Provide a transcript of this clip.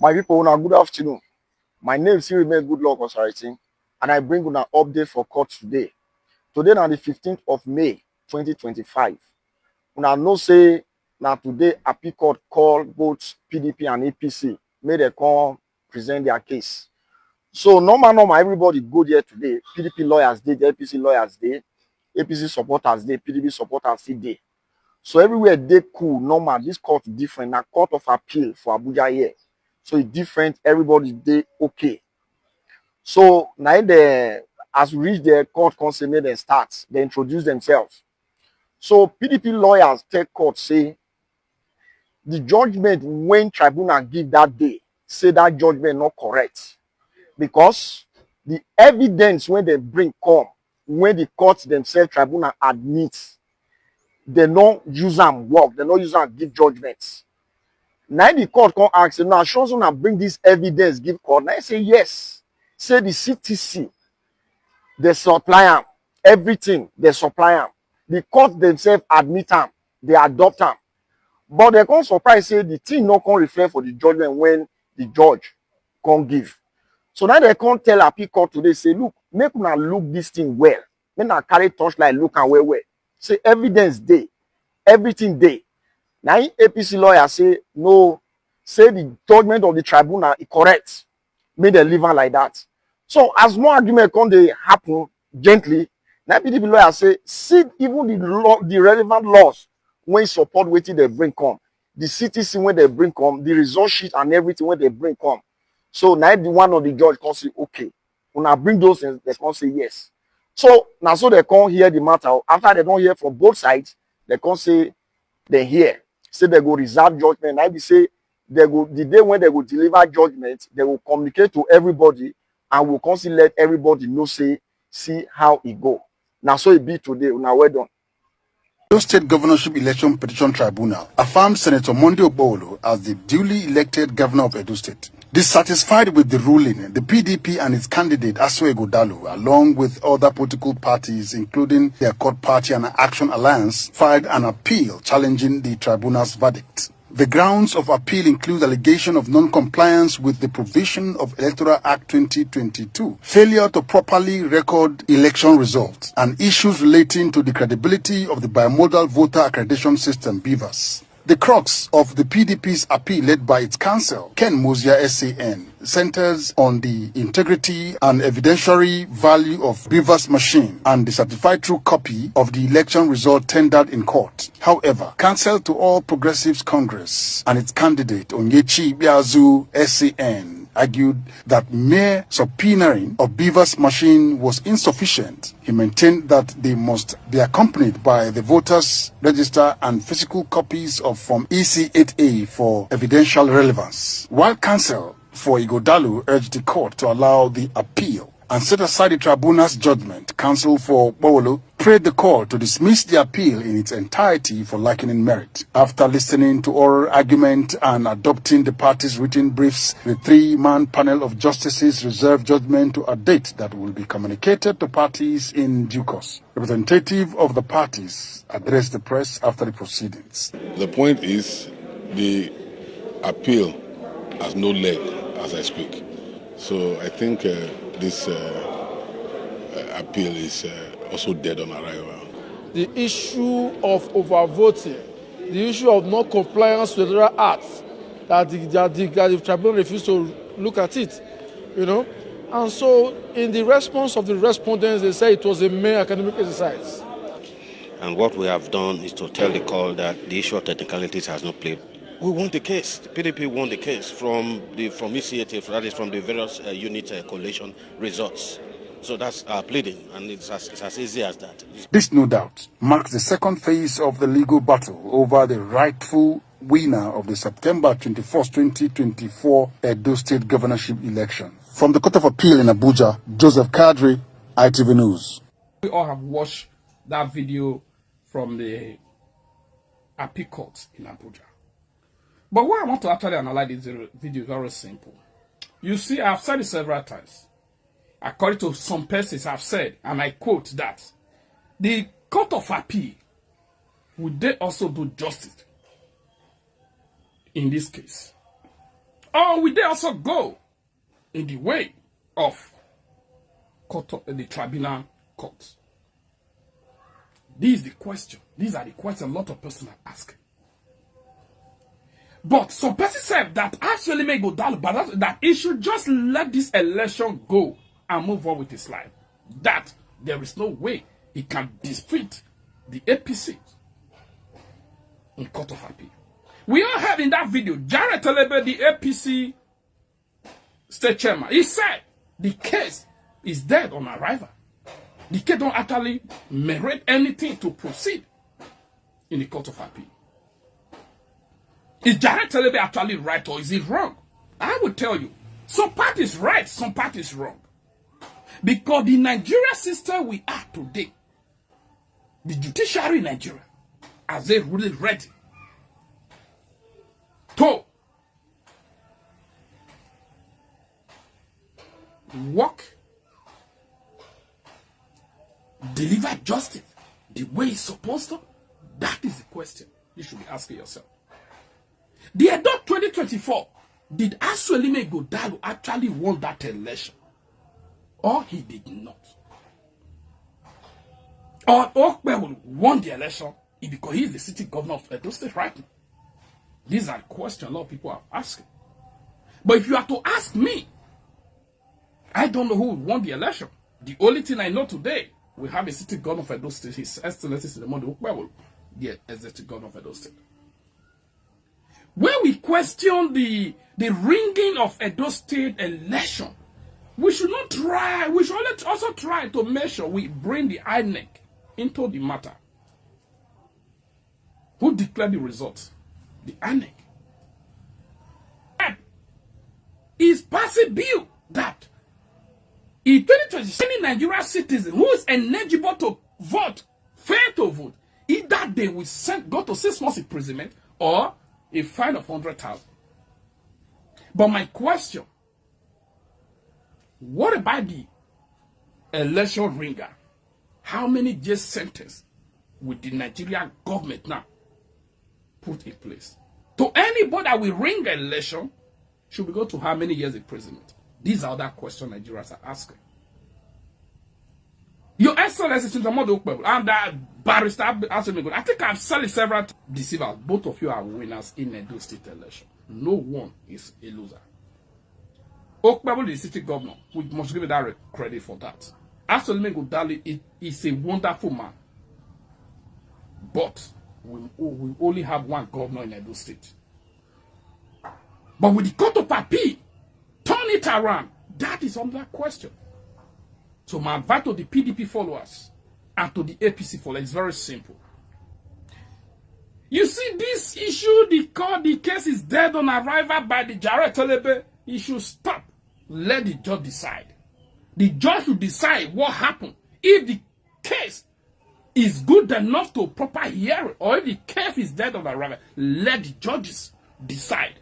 My people, now good afternoon. My name is Remain Good Luck Osaritin, and I bring you an update for court today. Today, on the 15th of May, 2025. Una know say now today appeal court called both PDP and APC, made them come present their case. So normal, everybody go there today. PDP lawyers did, APC lawyers did, APC supporters did, PDP supporters did. So everywhere they cool, normal. This court different. Now court of appeal for Abuja here. So it's different. Everybody they okay. So now as we reach the court consent, they start. They introduce themselves. So PDP lawyers tell court say the judgment when tribunal give that day, say that judgment not correct. Because the evidence when they bring come, when the court themselves tribunal admits, they don't use them work, they don't use them give judgments. Now the court can ask, now shows you bring this evidence, give court. Now I say yes. Say the CTC, they supply them, everything they supply them. The court themselves admit them, they adopt them. But they can't surprise say the thing not can reflect for the judgment when the judge can't give. So now they can't tell appeal court today, say, look, make una look this thing well. Make una carry torchlight, look and well. Say evidence day, everything day. Now APC lawyer say no, say the judgment of the tribunal is correct. Make them leave on like that. So as more argument can they happen gently, now PDP lawyer say see even the relevant laws when support waiting they bring come, the CTC when they bring come, the result sheet and everything when they bring come. So now the one of the judge can say okay. When I bring those things, they can say yes. So now so they can't hear the matter. After they don't hear from both sides, they can't say they hear. Say they go reserve judgment. I be say they go the day when they will deliver judgment, they will communicate to everybody and will constantly let everybody know say see how it go. Now so it be today. Now well done. Edo State Governorship Election Petition Tribunal affirmed Senator Monday Ogbowolo as the duly elected governor of Edo State. Dissatisfied with the ruling, the PDP and its candidate Asue Godalu, along with other political parties, including their court party and Action Alliance, filed an appeal challenging the tribunal's verdict. The grounds of appeal include allegation of non-compliance with the provision of Electoral Act 2022, failure to properly record election results, and issues relating to the credibility of the bimodal voter accreditation system, BVAS. The crux of the PDP's appeal, led by its counsel, Ken Muzia SAN, centers on the integrity and evidentiary value of BVAS machine and the certified true copy of the election result tendered in court. However, counsel to All Progressives Congress and its candidate Onyechi Biazu SAN argued that mere subpoenaing of BVAS machine was insufficient. He maintained that they must be accompanied by the voters' register and physical copies of Form EC8A for evidential relevance. While counsel for Igodalu urged the court to allow the appeal and set aside the tribunal's judgment, counsel for Bowolo prayed the court to dismiss the appeal in its entirety for lacking in merit. After listening to oral argument and adopting the parties' written briefs, the three-man panel of justices reserved judgment to a date that will be communicated to parties in due course. Representative of the parties addressed the press after the proceedings. The point is the appeal has no leg as I speak. So I think this appeal is also dead on arrival. The issue of overvoting, the issue of non-compliance with the acts, that the tribunal refused to look at it, And so in the response of the respondents, they say it was a mere academic exercise. And what we have done is to tell the court that the issue of technicalities has not played. We won the case. The PDP won the case from ECAT, that is from the various unit collation results. So that's our pleading, and it's as easy as that. This, no doubt, marks the second phase of the legal battle over the rightful winner of the September 21st, 2024 Edo State governorship election. From the Court of Appeal in Abuja, Joseph Kadri, ITV News. We all have watched that video from the appeal court in Abuja. But what I want to actually analyze this video is very simple. You see, I've said it several times. According to some persons, I've said, and I quote, that the Court of Appeal, would they also do justice in this case? Or will they also go in the way of the tribunal courts? This is the question. These are the questions a lot of persons are asking. But some person said that actually may go down, but that he should just let this election go and move on with his life. That there is no way he can defeat the APC in Court of Appeal. We all heard in that video, Jared Telebe, the APC state chairman, he said the case is dead on arrival. The case don't actually merit anything to proceed in the Court of Appeal. Is Jared Telebe actually right or is he wrong? I will tell you, some part is right, some part is wrong. Because the Nigeria system we are today, the judiciary in Nigeria, are they really ready to work, deliver justice the way it's supposed to? That is the question you should be asking yourself. The Edo 2024, did Asuelime Godalo actually won that election? Or he did not? Or Okpebholo won the election because he is the city governor of Edo State right now? These are questions a lot of people are asking. But if you are to ask me, I don't know who won the election. The only thing I know today, we have a city governor of Edo State, His Excellency Monday Okpebholo, the executive governor of Edo State. When we question the ringing of Edo State election, we should not try, we should also try to make sure we bring the INEC into the matter. Who declared the results? The INEC. Is passing bill that in 2020, any Nigerian citizen who is eligible to vote, fair to vote, either they will go to 6 months imprisonment or a fine of 100,000. But my question, what about the election ringer? How many jail sentences will the Nigerian government now put in place? To anybody that will ring an election, should we go to how many years imprisonment? These are other questions Nigerians are asking. Your Excellency Monday Okpebholo and Barrister Asuelime, I think I've said it several deceivers. Both of you are winners in Edo State election. No one is a loser. Okpebholo is the city governor. We must give that credit for that. Asuelime Godalo is a wonderful man. But we only have one governor in Edo State. But with the Court of Appeal, turn it around. That is another question. So my advice to the PDP followers and to the APC followers is very simple. You see this issue, the case is dead on arrival by the Jared Telebe. It should stop. Let the judge decide. The judge should decide what happened. If the case is good enough to proper hearing, or if the case is dead on arrival, let the judges decide.